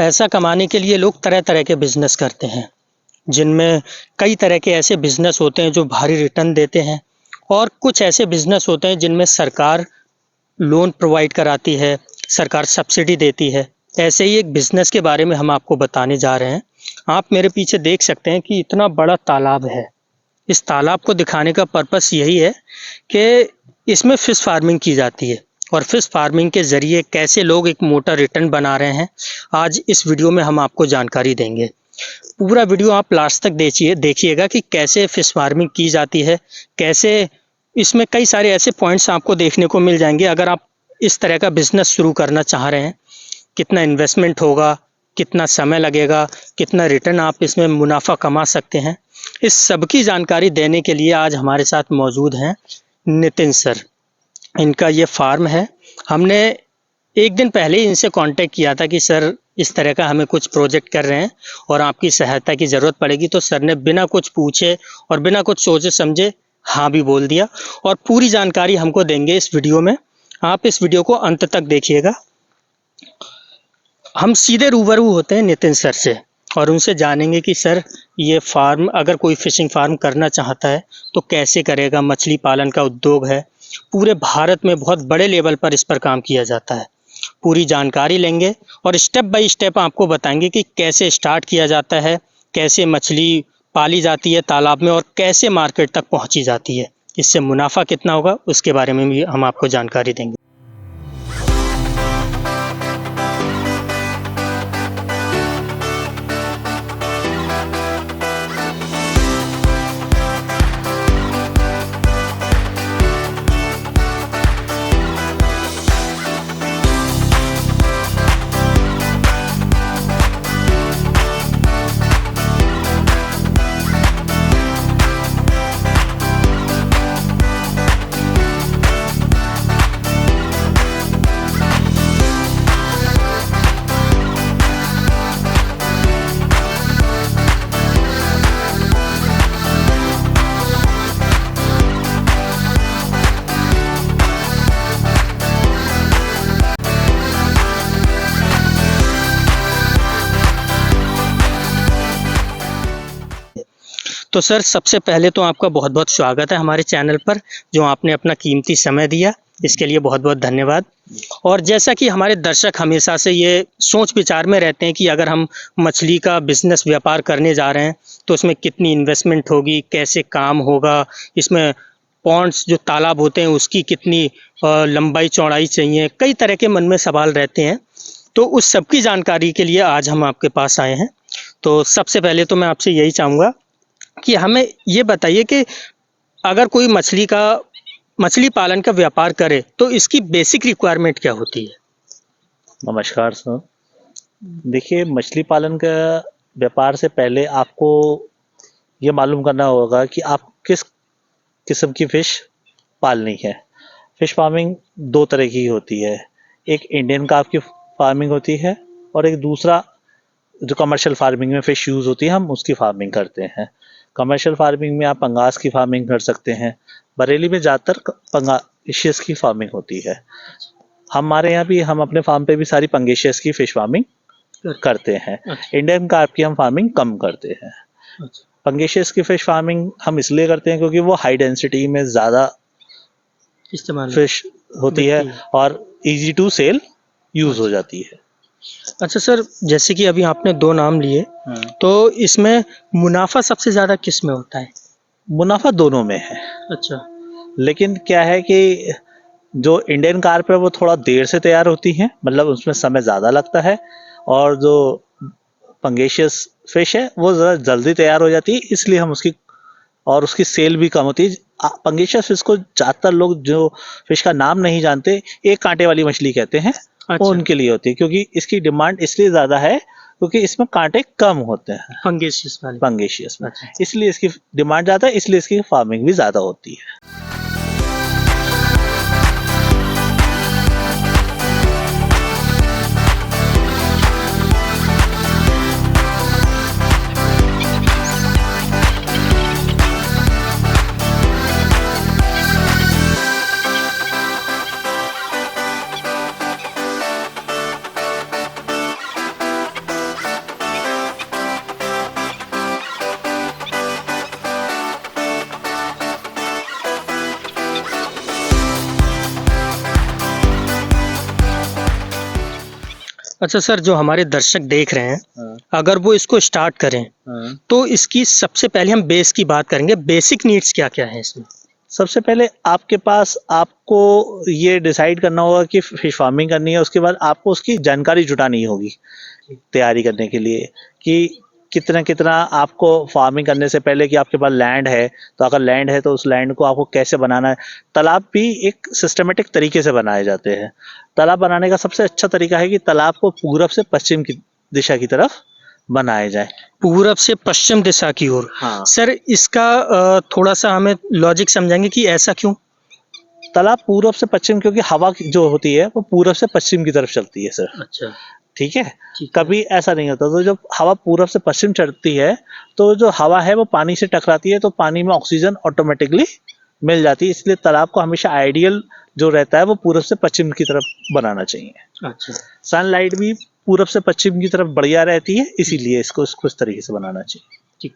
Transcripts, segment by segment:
पैसा कमाने के लिए लोग तरह तरह के बिजनेस करते हैं, जिनमें कई तरह के ऐसे बिजनेस होते हैं जो भारी रिटर्न देते हैं, और कुछ ऐसे बिजनेस होते हैं जिनमें सरकार लोन प्रोवाइड कराती है, सरकार सब्सिडी देती है। ऐसे ही एक बिजनेस के बारे में हम आपको बताने जा रहे हैं। आप मेरे पीछे देख सकते हैं कि इतना बड़ा तालाब है। इस तालाब को दिखाने का पर्पस यही है कि इसमें फ़िश फार्मिंग की जाती है, और फ़िश फार्मिंग के ज़रिए कैसे लोग एक मोटा रिटर्न बना रहे हैं, आज इस वीडियो में हम आपको जानकारी देंगे। पूरा वीडियो आप लास्ट तक देखिएगा कि कैसे फ़िश फार्मिंग की जाती है, कैसे इसमें कई सारे ऐसे पॉइंट्स आपको देखने को मिल जाएंगे। अगर आप इस तरह का बिज़नेस शुरू करना चाह रहे हैं, कितना इन्वेस्टमेंट होगा, कितना समय लगेगा, कितना रिटर्न आप इसमें मुनाफा कमा सकते हैं, इस सब की जानकारी देने के लिए आज हमारे साथ मौजूद हैं नितिन सर। इनका ये फार्म है। हमने एक दिन पहले ही इनसे कांटेक्ट किया था कि सर इस तरह का हमें कुछ प्रोजेक्ट कर रहे हैं और आपकी सहायता की ज़रूरत पड़ेगी, तो सर ने बिना कुछ पूछे और बिना कुछ सोचे समझे हाँ भी बोल दिया, और पूरी जानकारी हमको देंगे इस वीडियो में। आप इस वीडियो को अंत तक देखिएगा। हम सीधे रूबरू होते हैं नितिन सर से और उनसे जानेंगे कि सर ये फार्म, अगर कोई फिशिंग फार्म करना चाहता है तो कैसे करेगा। मछली पालन का उद्योग है, पूरे भारत में बहुत बड़े लेवल पर इस पर काम किया जाता है। पूरी जानकारी लेंगे और स्टेप बाय स्टेप आपको बताएंगे कि कैसे स्टार्ट किया जाता है, कैसे मछली पाली जाती है तालाब में और कैसे मार्केट तक पहुंची जाती है, इससे मुनाफा कितना होगा उसके बारे में भी हम आपको जानकारी देंगे। तो सर सबसे पहले तो आपका बहुत बहुत स्वागत है हमारे चैनल पर, जो आपने अपना कीमती समय दिया, इसके लिए बहुत बहुत धन्यवाद। और जैसा कि हमारे दर्शक हमेशा से ये सोच विचार में रहते हैं कि अगर हम मछली का बिजनेस व्यापार करने जा रहे हैं तो उसमें कितनी इन्वेस्टमेंट होगी, कैसे काम होगा, इसमें पॉन्ड्स जो तालाब होते हैं उसकी कितनी लंबाई चौड़ाई चाहिए, कई तरह के मन में सवाल रहते हैं। तो उस सब की जानकारी के लिए आज हम आपके पास आए हैं। तो सबसे पहले तो मैं आपसे यही चाहूँगा कि हमें ये बताइए कि अगर कोई मछली पालन का व्यापार करे तो इसकी बेसिक रिक्वायरमेंट क्या होती है? नमस्कार सर। देखिए, मछली पालन का व्यापार से पहले आपको ये मालूम करना होगा कि आप किस किस्म की फिश पालनी है। फिश फार्मिंग दो तरह की होती है, एक इंडियन कार्प की फार्मिंग होती है और एक दूसरा जो कमर्शियल फार्मिंग में फिश यूज़ होती है हम उसकी फार्मिंग करते हैं। कमर्शियल फार्मिंग में आप पंगास की फार्मिंग कर सकते हैं। बरेली में ज़्यादातर पंगाशियस की फार्मिंग होती है। हमारे यहाँ भी हम अपने फार्म पे भी सारी पंगेशियस की फिश फार्मिंग करते हैं। इंडियन कार्प की हम फार्मिंग कम करते हैं। पंगेशियस की फिश फार्मिंग हम इसलिए करते हैं क्योंकि वो हाई डेंसिटी में ज़्यादा इस्तेमाल फिश होती है और इजी टू सेल यूज़ हो जाती है। अच्छा सर, जैसे कि अभी आपने दो नाम लिए, तो इसमें मुनाफा सबसे ज़्यादा किस में होता है? मुनाफा दोनों में है। अच्छा। लेकिन क्या है कि जो इंडियन कार्प है वो थोड़ा देर से तैयार होती है, मतलब उसमें समय ज़्यादा लगता है, और जो पंगेशियस फिश है वो ज़रा जल्दी तैयार हो जाती है, इसलिए हम उसकी सेल भी कम होती है। पंगेशियस फिश को ज़्यादातर लोग जो फिश का नाम नहीं जानते, एक कांटे वाली मछली कहते हैं। अच्छा। वो उनके लिए होती है क्योंकि इसकी डिमांड इसलिए ज़्यादा है क्योंकि इसमें कांटे कम होते हैं पंगेशियस में। अच्छा। इसलिए इसकी डिमांड ज़्यादा है, इसलिए इसकी फार्मिंग भी ज़्यादा होती है। अच्छा सर, जो हमारे दर्शक देख रहे हैं, हाँ, अगर वो इसको स्टार्ट करें, हाँ। तो इसकी सबसे पहले हम बेस की बात करेंगे। बेसिक नीड्स क्या-क्या हैं इसमें? सबसे पहले आपके पास आपको ये डिसाइड करना होगा कि फिश फार्मिंग करनी है, उसके बाद आपको उसकी जानकारी जुटानी होगी तैयारी करने के लिए कि कितना कितना आपको फार्मिंग करने से पहले कि आपके पास लैंड है, तो अगर लैंड है तो उस लैंड को आपको कैसे बनाना है। तालाब भी एक सिस्टमेटिक तरीके से बनाए जाते हैं। तालाब बनाने का सबसे अच्छा तरीका है कि तालाब को पूरब से पश्चिम की दिशा की तरफ बनाया जाए। पूरब से पश्चिम दिशा की ओर। हाँ। सर, इसका थोड़ा-सा हमें लॉजिक समझाएँगे कि ऐसा क्यों? तालाब पूरब से पश्चिम, क्योंकि हवा जो होती है वो पूरब से पश्चिम की तरफ चलती है सर। अच्छा, ठीक है। ठीक है। कभी ऐसा नहीं होता, तो जब हवा पूरब से पश्चिम चढ़ती है तो जो हवा है वो पानी से टकराती है, तो पानी में ऑक्सीजन ऑटोमेटिकली मिल जाती है। इसलिए तालाब को हमेशा आइडियल जो रहता है वो पूरब से पश्चिम की तरफ बनाना चाहिए। अच्छा, सनलाइट भी पूरब से पश्चिम की तरफ बढ़िया रहती है, इसीलिए इसको इस तरीके से बनाना चाहिए। ठीक।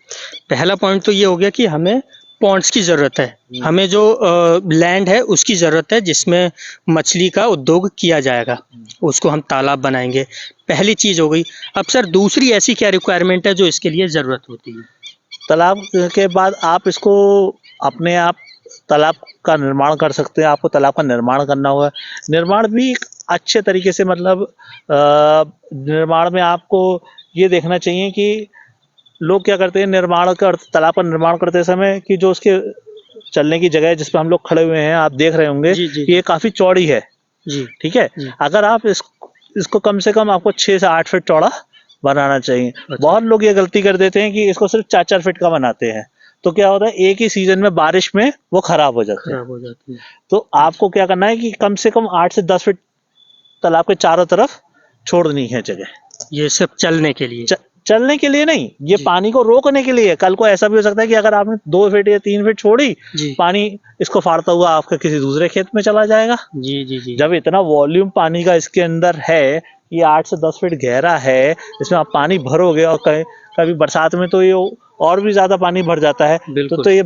पहला पॉइंट तो ये हो गया कि हमें पॉन्ड्स की ज़रूरत है। हमें जो लैंड है उसकी ज़रूरत है जिसमें मछली का उद्योग किया जाएगा। उसको हम तालाब बनाएँगे। पहली चीज़ हो गई। अब सर, दूसरी ऐसी क्या रिक्वायरमेंट है जो इसके लिए ज़रूरत होती है? तालाब के बाद आप इसको अपने आप तालाब का निर्माण कर सकते हैं। आपको तालाब का निर्माण करना होगा। निर्माण भी एक अच्छे तरीके से, मतलब निर्माण में आपको ये देखना चाहिए कि लोग क्या करते हैं, तालाब का निर्माण करते समय कि जो उसके चलने की जगह है जिस पे हम लोग खड़े हुए हैं, आप देख रहे होंगे जी, जी, कि ये काफी चौड़ी है। जी, ठीक है। जी। अगर आप इसको कम से कम आपको 6 से 8 फीट चौड़ा बनाना चाहिए। अच्छा, बहुत लोग ये गलती कर देते हैं कि इसको सिर्फ 4-4 फीट का बनाते हैं। तो क्या होता है, एक ही सीजन में बारिश में वो खराब हो जाते हैं। खराब हो जाती है। तो आपको क्या करना है कि कम से कम 8 से 10 फीट तालाब के चारों तरफ छोड़नी है जगह। ये सब चलने के लिए। चलने के लिए नहीं, ये जी। पानी को रोकने के लिए। कल को ऐसा भी हो सकता है कि अगर आपने 2 फीट या 3 फीट छोड़ी, जी। पानी इसको फाड़ता हुआ आपका किसी दूसरे खेत में चला जाएगा। जी, जी, जी। जब इतना वॉल्यूम पानी का इसके अंदर है, ये 8 से 10 फीट गहरा है, इसमें आप पानी भरोगे और कभी बरसात में तो ये और भी ज्यादा पानी भर जाता है। बिल्कुल। तो ये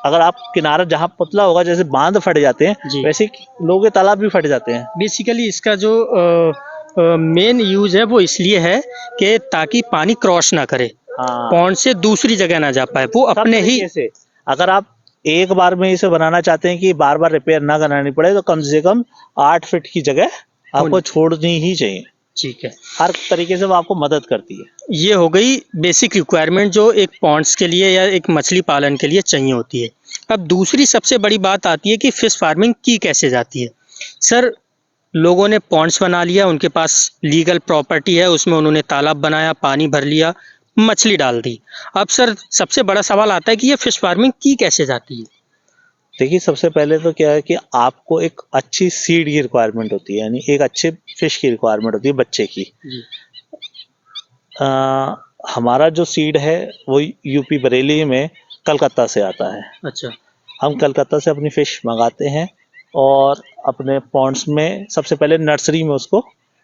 अगर आप किनारा जहाँ पतला होगा, जैसे बांध फट जाते हैं, जी। वैसे लोगों के तालाब भी फट जाते हैं। बेसिकली इसका जो मेन यूज़ है वो इसलिए है कि ताकि पानी क्रॉस ना करे। हाँ, पॉन्ड से दूसरी जगह ना जा पाए। वो सब अपने ही। तरीके से। अगर आप एक बार में इसे बनाना चाहते हैं कि बार बार रिपेयर ना करानी पड़े, तो कम से कम 8 फीट की जगह आपको होनी। छोड़नी ही चाहिए। ठीक है। हर तरीके से वो आपको मदद करती है। ये हो गई बेसिक रिक्वायरमेंट जो एक पॉन्ड्स के लिए या एक मछली पालन के लिए चाहिए होती है। अब दूसरी सबसे बड़ी बात आती है कि फ़िश फार्मिंग की कैसे जाती है। सर, लोगों ने पॉन्ड्स बना लिया, उनके पास लीगल प्रॉपर्टी है, उसमें उन्होंने तालाब बनाया, पानी भर लिया, मछली डाल दी। अब सर, सबसे बड़ा सवाल आता है कि ये फ़िश फार्मिंग की कैसे जाती है? देखिए, सबसे पहले तो क्या है कि आपको एक अच्छी सीड की रिक्वायरमेंट होती है, यानी एक अच्छे फिश की रिक्वायरमेंट होती है, बच्चे की। जी। अ, हमारा जो सीड है वो यूपी बरेली में कलकत्ता से आता है। अच्छा, हम कलकत्ता से अपनी फिश मंगाते हैं और अपने पॉन्ड्स में सबसे पहले नर्सरी में उसको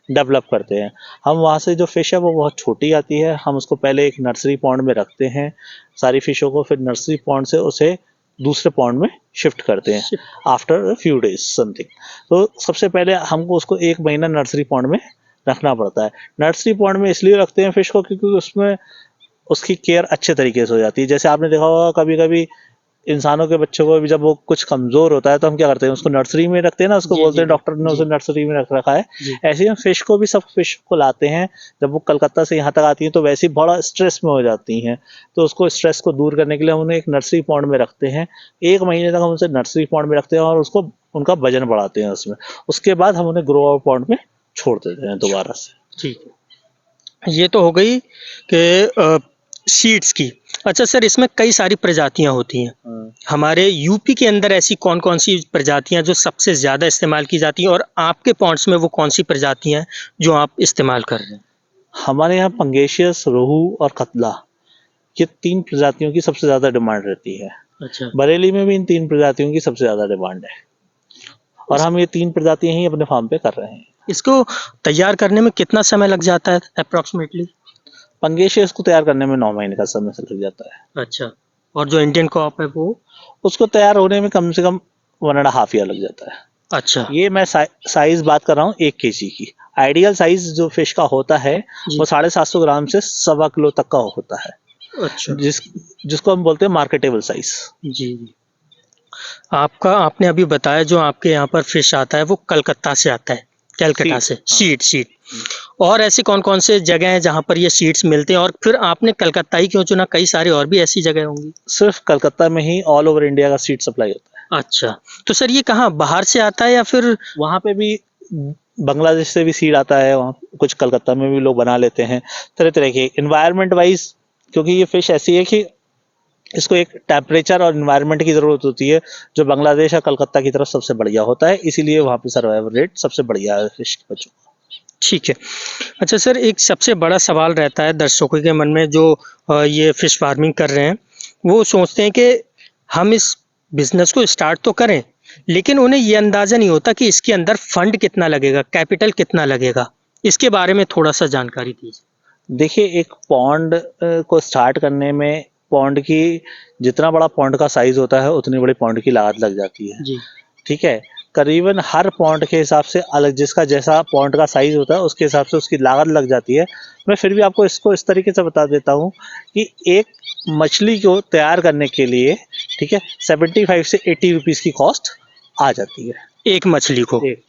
डेवलप करते हैं। हम वहाँ से जो फिश है वो बहुत छोटी आती है, हम उसको पहले एक नर्सरी पॉन्ड में रखते हैं सारी फिशों को, फिर नर्सरी पॉन्ड से उसे दूसरे पॉन्ड में शिफ्ट करते हैं shift. After few days something. तो सबसे पहले हमको उसको 1 महीना नर्सरी पॉन्ड में रखना पड़ता है। नर्सरी पॉन्ड में इसलिए रखते हैं फिश को क्योंकि उसमें उसकी केयर अच्छे तरीके से हो जाती है। जैसे आपने देखा होगा कभी कभी इंसानों के बच्चों को भी जब वो कुछ कमजोर होता है तो हम क्या करते हैं, उसको नर्सरी में रखते हैं ना, उसको जी, बोलते जी, हैं डॉक्टर ने जी, उसे नर्सरी में रख रखा है। जी। ऐसे ही हम फिश को भी, सब फिश को लाते हैं, जब वो कलकत्ता से यहाँ तक आती हैं तो वैसे ही बड़ा स्ट्रेस में हो जाती हैं। तो उसको स्ट्रेस को दूर करने के लिए हम उन्हें एक नर्सरी पॉन्ड में रखते हैं। 1 महीने तक हम उसे नर्सरी पॉन्ड में रखते हैं और उसको उनका वजन बढ़ाते हैं उसमें। उसके बाद हम उन्हें ग्रो आउट पॉन्ड में छोड़ देते हैं दोबारा से। ठीक है। ये तो हो गई कि सीड्स की। अच्छा सर, इसमें कई सारी प्रजातियाँ होती हैं। हमारे यूपी के अंदर ऐसी कौन-कौन सी प्रजातियाँ जो सबसे ज़्यादा इस्तेमाल की जाती हैं और आपके पॉन्ड्स में वो कौन-सी प्रजातियाँ हैं जो आप इस्तेमाल कर रहे हैं? हमारे यहाँ पंगेशियस, रोहू और कतला, ये 3 प्रजातियों की सबसे ज्यादा डिमांड रहती है। अच्छा। बरेली में भी इन 3 प्रजातियों की सबसे ज्यादा डिमांड है और इस हम ये 3 प्रजातियां ही अपने फार्म पे कर रहे हैं। इसको तैयार करने में कितना समय लग जाता है अप्रॉक्सिमेटली? पंगेशियस को तैयार करने में 9 महीने का समय से लग जाता है। अच्छा। और जो इंडियन क्रॉप है वो? उसको तैयार होने में कम से कम 1.5 ईयर लग जाता है। अच्छा। ये मैं साइज बात कर रहा हूँ 1 केजी की। आइडियल साइज जो फिश का होता है जी। वो 750 ग्राम से 1.25 किलो तक का होता है, अच्छा। जिसको हम बोलते हैं मार्केटेबल साइज। जी, जी। आपने अभी बताया जो आपके यहाँ पर फिश आता है वो कलकत्ता से आता है, कलकत्ता सीड्स, से हाँ। सीड। और ऐसी कौन-कौन से जगह हैं जहाँ पर ये सीड्स मिलते हैं और फिर आपने कलकत्ता ही क्यों चुना? कई सारी और भी ऐसी जगह होंगी? सिर्फ कलकत्ता में ही ऑल ओवर इंडिया का सीड सप्लाई होता है। अच्छा, तो सर ये कहाँ बाहर से आता है या फिर वहाँ पे भी बांग्लादेश से भी सीड आता है, वहाँ कुछ कलकत्ता में भी लोग बना लेते हैं तरह तरह के एनवायरनमेंट वाइज, क्योंकि ये फिश ऐसी है कि इसको एक टेम्परेचर और एनवायरनमेंट की ज़रूरत होती है जो बांग्लादेश और कलकत्ता की तरफ सबसे बढ़िया होता है, इसीलिए वहाँ पे सर्वाइवल रेट सबसे बढ़िया है फिश के बच्चों का। ठीक है। अच्छा सर, एक सबसे बड़ा सवाल रहता है दर्शकों के मन में जो ये फ़िश फार्मिंग कर रहे हैं, वो सोचते हैं कि हम इस बिज़नेस को स्टार्ट तो करें, लेकिन उन्हें ये अंदाज़ा नहीं होता कि इसके अंदर फंड कितना लगेगा, कैपिटल कितना लगेगा? इसके बारे में थोड़ा-सा जानकारी दीजिए। देखिए, एक पॉन्ड को स्टार्ट करने में पॉन्ड की जितना बड़ा पॉन्ड का साइज होता है उतनी बड़ी पॉन्ड की लागत लग जाती है। जी। ठीक है, करीबन हर पॉन्ड के हिसाब से अलग, जिसका जैसा पॉन्ड का साइज होता है उसके हिसाब से उसकी लागत लग जाती है। मैं फिर भी आपको इसको इस तरीके से बता देता हूँ कि एक मछली को तैयार करने के लिए, ठीक है, 75 से 80 रुपीज़ की कॉस्ट आ जाती है एक मछली को? एक।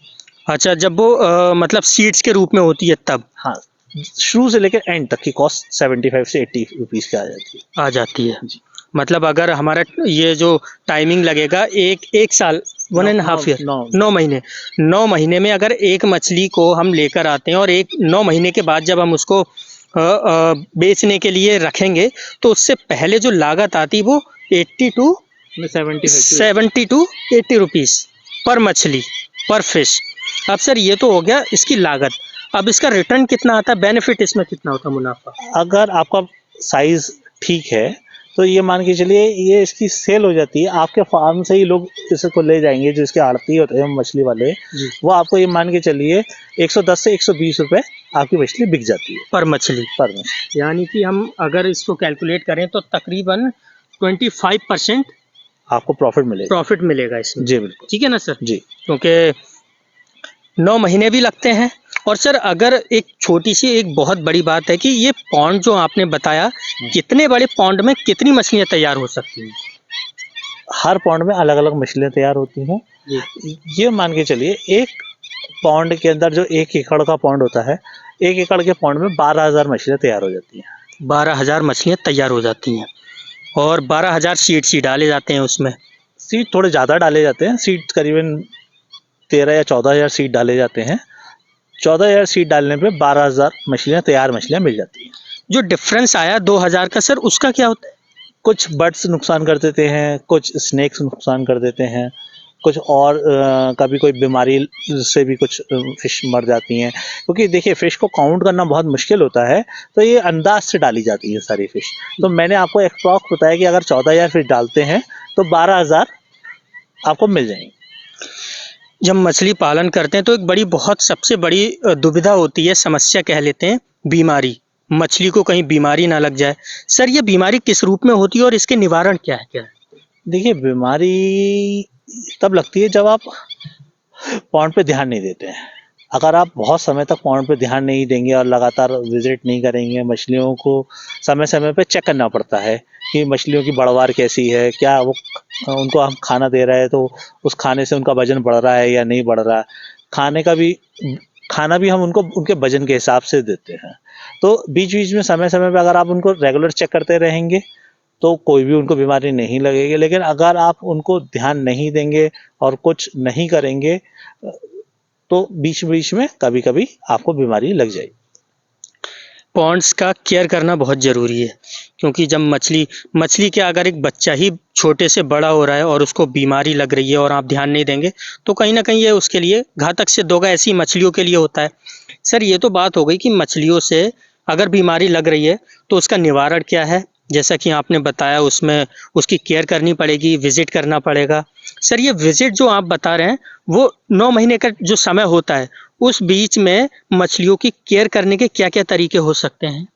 अच्छा, जब वो मतलब सीड्स के रूप में होती है तब हाँ, शुरू से लेकर एंड तक की कॉस्ट 75 से 80 रुपीज़ की आ जाती है। आ जाती है। जी। मतलब अगर हमारा ये जो टाइमिंग लगेगा 1 साल 1 नौ एंड नौ हाफ ईयर नौ 9 महीने 9 महीने में अगर एक मछली को हम लेकर आते हैं और 9 महीने के बाद जब हम उसको बेचने के लिए रखेंगे तो उससे पहले जो लागत आती है वो 80 टू 70 टू 80 रुपीस पर मछली, पर फिश। अब सर ये तो हो गया इसकी लागत। अब इसका रिटर्न कितना आता है, बेनिफिट इसमें कितना होता है, मुनाफा? अगर आपका साइज ठीक है तो ये मान के चलिए ये इसकी सेल हो जाती है, आपके फार्म से ही लोग इसको ले जाएंगे, जो इसके आड़ती होते हैं मछली वाले, जी। वो आपको ये मान के चलिए 110 से 120 रुपए आपकी मछली बिक जाती है पर मछली। पर मछली। यानी कि हम अगर इसको कैलकुलेट करें तो तकरीबन 25% आपको प्रॉफिट मिलेगा। प्रॉफिट मिलेगा इसमें। जी बिल्कुल। ठीक है ना सर? जी। क्योंकि 9 महीने भी लगते हैं। और सर अगर एक छोटी-सी एक बहुत बड़ी बात है कि ये पॉन्ड जो आपने बताया, कितने बड़े पॉन्ड में कितनी मछलियाँ तैयार हो सकती हैं? हर पॉन्ड में अलग अलग मछलियाँ तैयार होती हैं। जी। ये मान के चलिए एक पॉन्ड के अंदर जो 1 एकड़ का पॉन्ड होता है, 1 एकड़ के पॉन्ड में 12,000 मछलियाँ तैयार हो जाती हैं। 12,000 मछलियाँ तैयार हो जाती हैं और 12,000 सीड्स ही डाले जाते हैं उसमें। सीड थोड़े ज़्यादा डाले जाते हैं, सीड करीबन 13 या 14,000 सीड डाले जाते हैं। 14,000 सीड डालने पे 12,000 मछलियाँ, तैयार मछलियाँ मिल जाती हैं। जो डिफरेंस आया 2,000 का सर, उसका क्या होता है? कुछ बर्ड्स नुकसान कर देते हैं, कुछ स्नेक्स नुकसान कर देते हैं, कुछ और कभी कोई बीमारी से भी कुछ फिश मर जाती हैं, क्योंकि देखिए फिश को काउंट करना बहुत मुश्किल होता है, तो ये अंदाज से डाली जाती है सारी फिश। तो मैंने आपको एप्रॉक्स बताया कि अगर 14,000 फिश डालते हैं तो 12,000 आपको मिल जाएंगे। जब मछली पालन करते हैं तो एक बड़ी बहुत सबसे बड़ी दुविधा होती है, समस्या कह लेते हैं, बीमारी। मछली को कहीं बीमारी ना लग जाए। सर ये बीमारी किस रूप में होती है और इसके निवारण क्या है? देखिए बीमारी तब लगती है जब आप पॉन्ड पे ध्यान नहीं देते हैं। अगर आप बहुत समय तक पॉन्ड पे ध्यान नहीं देंगे और लगातार विजिट नहीं करेंगे, मछलियों को समय समय पे चेक करना पड़ता है कि मछलियों की बढ़वार कैसी है, क्या वो उनको हम खाना दे रहे हैं तो उस खाने से उनका वजन बढ़ रहा है या नहीं बढ़ रहा। खाने का भी खाना भी हम उनको उनके वजन के हिसाब से देते हैं। तो बीच बीच में समय समय पे अगर आप उनको रेगुलर चेक करते रहेंगे तो कोई भी उनको बीमारी नहीं लगेगी। लेकिन अगर आप उनको ध्यान नहीं देंगे और कुछ नहीं करेंगे तो बीच बीच में कभी कभी आपको बीमारी लग जाएगी। पॉन्ड्स का केयर करना बहुत ज़रूरी है, क्योंकि जब मछली क्या, अगर एक बच्चा ही छोटे से बड़ा हो रहा है और उसको बीमारी लग रही है और आप ध्यान नहीं देंगे तो कहीं ना कहीं ये उसके लिए घातक सिद्ध होगा। ऐसी मछलियों के लिए होता है। सर ये तो बात हो गई कि मछलियों से अगर बीमारी लग रही है तो उसका निवारण क्या है, जैसा कि आपने बताया उसमें उसकी केयर करनी पड़ेगी, विजिट करना पड़ेगा। सर ये विजिट जो आप बता रहे हैं वो 9 महीने का जो समय होता है, उस बीच में मछलियों की केयर करने के क्या-क्या तरीके हो सकते हैं?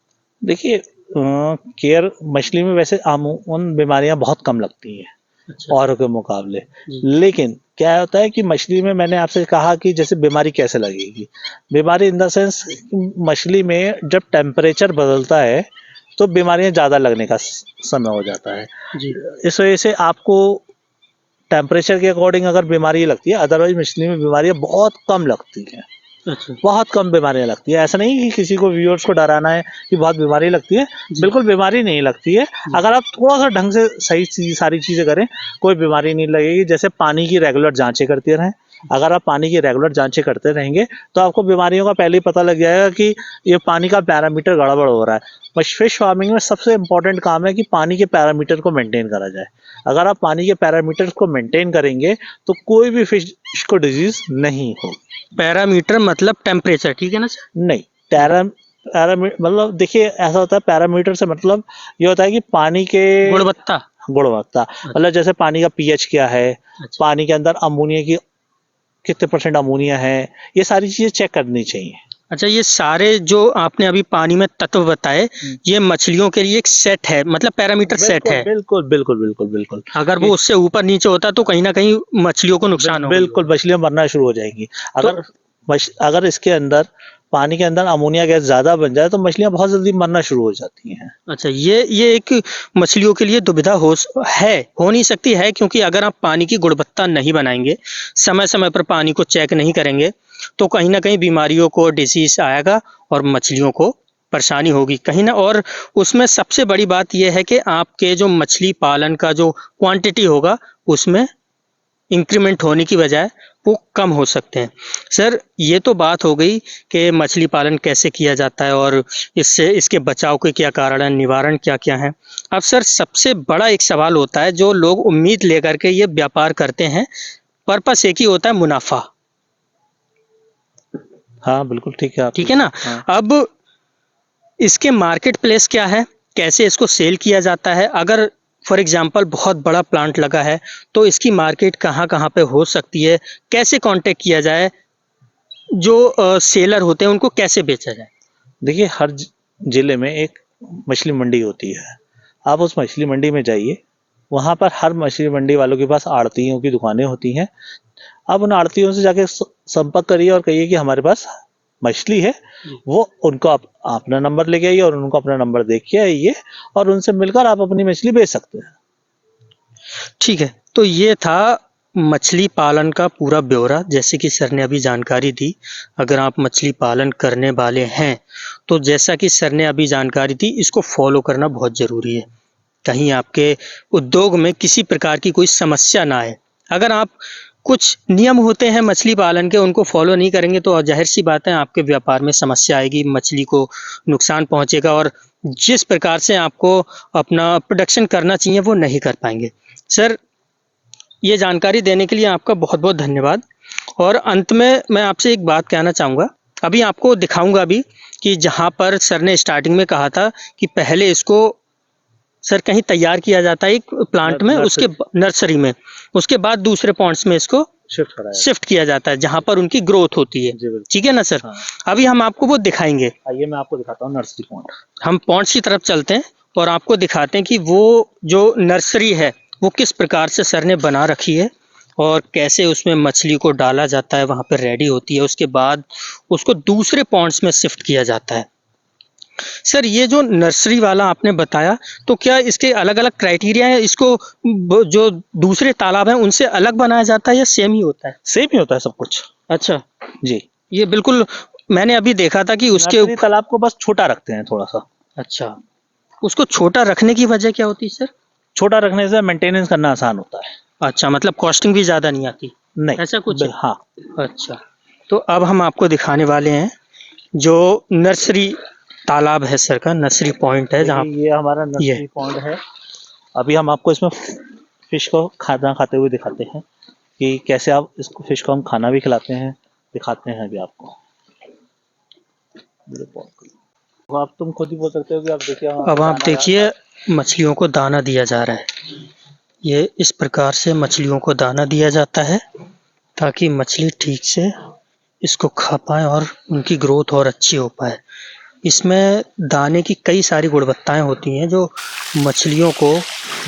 देखिए केयर मछली में वैसे आमूमन बीमारियां बहुत कम लगती हैं। अच्छा। औरों के मुकाबले। जी। लेकिन क्या होता है कि मछली में मैंने आपसे कहा कि जैसे बीमारी कैसे लगेगी, बीमारी इन द सेंस मछली में जब टेम्परेचर बदलता है तो बीमारियां ज़्यादा लगने का समय हो जाता है। जी। इस वजह से आपको टेम्परेचर के अकॉर्डिंग अगर बीमारी लगती है, अदरवाइज मछली में बीमारियां बहुत कम लगती हैं। अच्छा। बहुत कम बीमारियां लगती है। ऐसा नहीं कि किसी को व्यूअर्स को डराना है कि बहुत बीमारी लगती है, जी। बिल्कुल बीमारी नहीं लगती है। जी। अगर आप थोड़ा सा ढंग से सही चीज सारी चीजें करें, कोई बीमारी नहीं लगेगी। जैसे पानी की रेगुलर जांचें करते रहें। अगर आप पानी की रेगुलर जांचें करते रहेंगे तो आपको बीमारियों का पहले ही पता लग जाएगा कि ये पानी का पैरामीटर गड़बड़ हो रहा है। फिश फार्मिंग में सबसे इंपॉर्टेंट काम है कि पानी के पैरामीटर को मेंटेन करा जाए। अगर आप पानी के पैरामीटर को मेंटेन करेंगे तो कोई भी फिश को डिजीज नहीं होगी। पैरामीटर मतलब टेम्परेचर, ठीक है ना सर? नहीं, पैरामीटर मतलब देखिए ऐसा होता है, पैरामीटर से मतलब ये होता है कि पानी के गुणवत्ता। गुणवत्ता, मतलब जैसे पानी का पीएच क्या है, अच्छा। पानी के अंदर अमोनिया की कितने परसेंट अमोनिया है, ये सारी चीजें चेक करनी चाहिए। अच्छा, ये सारे जो आपने अभी पानी में तत्व बताए, ये मछलियों के लिए एक सेट है, मतलब पैरामीटर सेट बिल्कुल है। बिल्कुल बिल्कुल बिल्कुल बिल्कुल। अगर ये वो उससे ऊपर नीचे होता तो कहीं ना कहीं मछलियों को नुकसान होगा ही बिल्कुल होगा। मछलियां मरना शुरू हो जाएंगी। तो अगर अगर इसके अंदर पानी के अंदर अमोनिया गैस ज्यादा बन जाए तो मछलियां बहुत जल्दी मरना शुरू हो जाती हैं। अच्छा, ये एक मछलियों के लिए दुविधा हो नहीं सकती है, क्योंकि अगर आप पानी की गुणवत्ता नहीं बनाएंगे, समय समय पर पानी को चेक नहीं करेंगे, तो कहीं ना कहीं बीमारियों को डिसीज आएगा और मछलियों को परेशानी होगी कहीं ना। और उसमें सबसे बड़ी बात यह है कि आपके जो मछली पालन का जो क्वांटिटी होगा, उसमें इंक्रीमेंट होने की बजाय वो कम हो सकते हैं। सर, ये तो बात हो गई कि मछली पालन कैसे किया जाता है और इससे इसके बचाव के क्या कारण हैं, निवारण क्या-क्या हैं। अब सर, सबसे बड़ा एक सवाल होता है जो लोग उम्मीद लेकर के ये व्यापार करते हैं, पर्पस एक ही होता है, मुनाफ़ा। हाँ बिल्कुल ठीक है आपकी ठीक है ना? बात। हाँ अब इसके मार्केट प्लेस क्या है? कैसे इसको सेल किया जाता है? अगर फॉर एग्ज़ाम्पल बहुत बड़ा प्लांट लगा है, तो इसकी मार्केट कहाँ-कहाँ पे हो सकती है? कैसे कॉन्टैक्ट किया जाए? जो सेलर होते हैं उनको कैसे बेचा जाए? देखिए, हर जिले में एक मछली मंडी होती है। आप उस मछली मंडी में जाइए, वहाँ पर हर मछली मंडी वालों के पास आड़तियों की दुकानें होती हैं। आप उन आड़तियों से जाके संपर्क करिए और कहिए कि हमारे पास मछली है। जी। वो उनको आप अपना नंबर लेके आइए और उनको अपना नंबर दे के आइए और उनसे मिलकर आप अपनी मछली बेच सकते हैं। ठीक है, तो ये था मछली पालन का पूरा ब्यौरा, जैसे कि सर ने अभी जानकारी दी। अगर आप मछली पालन करने वाले हैं, तो जैसा कि सर ने अभी जानकारी दी, इसको फ़ॉलो करना बहुत ज़रूरी है। कहीं आपके उद्योग में किसी प्रकार की कोई समस्या ना आए। अगर आप कुछ नियम होते हैं मछली पालन के, उनको फ़ॉलो नहीं करेंगे तो ज़ाहिर-सी बात है आपके व्यापार में समस्या आएगी, मछली को नुकसान पहुँचेगा और जिस प्रकार से आपको अपना प्रोडक्शन करना चाहिए, वो नहीं कर पाएँगे। सर, ये जानकारी देने के लिए आपका बहुत-बहुत धन्यवाद। और अंत में मैं आपसे एक बात कहना चाहूँगा, अभी आपको दिखाऊँगा अभी कि जहाँ पर सर ने स्टार्टिंग में कहा था कि पहले इसको सर कहीं तैयार किया जाता है एक प्लांट में, उसके नर्सरी नर्सरी में, उसके बाद दूसरे पॉन्ड्स में इसको शिफ्ट कराया। शिफ्ट किया जाता है, जहाँ पर उनकी ग्रोथ होती है। जी बिल्कुल। ठीक है ना सर? हाँ, अभी हम आपको वो दिखाएँगे। आइए मैं आपको दिखाता हूँ नर्सरी पॉइंट। हम पॉन्ड्स की तरफ चलते हैं और आपको दिखाते हैं कि वो जो नर्सरी है, वो किस प्रकार से सर ने बना रखी है और कैसे उसमें मछली को डाला जाता है, वहाँ पे रेडी होती है, उसके बाद उसको दूसरे पॉन्ड्स में शिफ्ट किया जाता है। सर, ये जो नर्सरी वाला आपने बताया, तो क्या इसके अलग-अलग क्राइटेरिया हैं? इसको जो दूसरे तालाब हैं, उनसे अलग बनाया जाता है या सेम ही होता है? सेम ही होता है सब कुछ। अच्छा, जी। ये बिल्कुल मैंने अभी देखा था कि उसके नर्सरी तालाब को बस छोटा रखते हैं थोड़ा सा। अच्छा, उसको छोटा रखने की वजह क्या होती है सर? छोटा रखने से मेंटेनेंस करना आसान होता है। अच्छा, मतलब कॉस्टिंग भी ज़्यादा नहीं आती, नहीं। ऐसा कुछ है? हाँ। अच्छा, तो अब हम आपको दिखाने वाले हैं, जो नर्सरी तालाब है सर का, नर्सरी पॉइंट है जहाँ देखिए ये हमारा ये नर्सरी पॉइंट है। अभी हम आपको इसमें फिश को खाना खाते हुए दिखाते हैं कि कैसे आप इसको फिश को हम खाना भी खिलाते हैं, दिखाते हैं अभी आपको। तो आप तुम खुद ही बोल सकते हो कि आप देखिए अब आप देखिए मछलियों को दाना दिया जा रहा है। ये इस प्रकार से मछलियों को दाना दिया जाता है ताकि मछली ठीक से इसको खा पाएँ और उनकी ग्रोथ और अच्छी हो पाए। इसमें दाने की कई सारी गुणवत्ताएँ होती हैं जो मछलियों को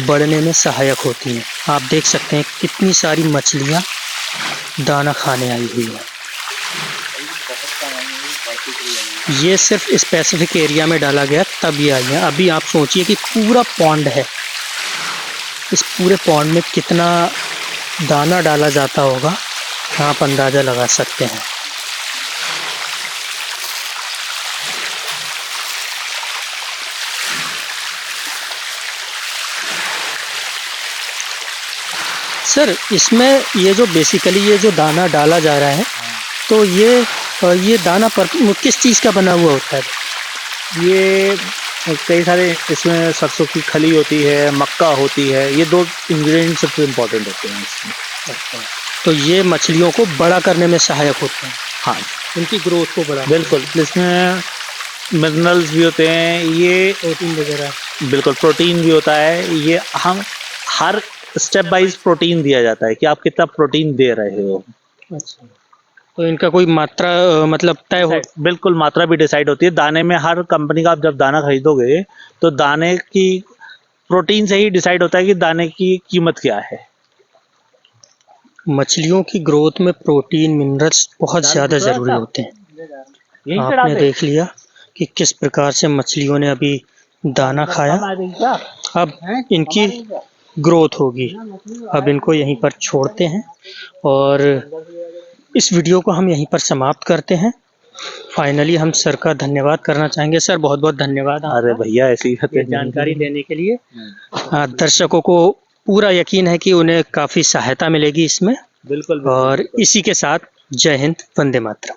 बढ़ने में सहायक होती हैं। आप देख सकते हैं कितनी सारी मछलियाँ दाना खाने आई हुई हैं। ये सिर्फ स्पेसिफिक एरिया में डाला गया तब ये आई है। अभी आप सोचिए कि पूरा पॉन्ड है, इस पूरे पॉन्ड में कितना दाना डाला जाता होगा, आप अंदाज़ा लगा सकते हैं। सर, इसमें ये जो बेसिकली ये जो दाना डाला जा रहा है, तो ये दाना पर किस चीज़ का बना हुआ होता है? ये कई सारे इसमें सरसों की खली होती है, मक्का होती है, ये 2 इंग्रेडिएंट सबसे इम्पोर्टेंट होते हैं इसमें। अच्छा, तो ये मछलियों को बड़ा करने में सहायक होते हैं, हाँ, उनकी ग्रोथ को बढ़ा, बिल्कुल। इसमें मिनरल्स भी होते हैं, ये प्रोटीन वगैरह। बिल्कुल प्रोटीन भी होता है। ये हम हर स्टेप वाइज प्रोटीन दिया जाता है कि आप कितना प्रोटीन दे रहे हो। अच्छा, तो इनका कोई मात्रा मतलब तय हो? बिल्कुल, मात्रा भी डिसाइड होती है दाने में। हर कंपनी का आप जब दाना खरीदोगे तो दाने की प्रोटीन से ही डिसाइड होता है कि दाने की कीमत क्या है। मछलियों की ग्रोथ में प्रोटीन, मिनरल्स बहुत ज़्यादा ज़रूरी होते हैं। आपने देख लिया कि किस प्रकार से मछलियों ने अभी दाना खाया, अब इनकी ग्रोथ होगी। अब इनको यहीं पर छोड़ते हैं और इस वीडियो को हम यहीं पर समाप्त करते हैं। फाइनली हम सर का धन्यवाद करना चाहेंगे। सर, बहुत बहुत धन्यवाद अरे भैया, ऐसी ये जानकारी देने के लिए। दर्शकों को पूरा यकीन है कि उन्हें काफ़ी सहायता मिलेगी इसमें। बिल्कुल। और इसी के साथ जय हिंद, वंदे मातरम।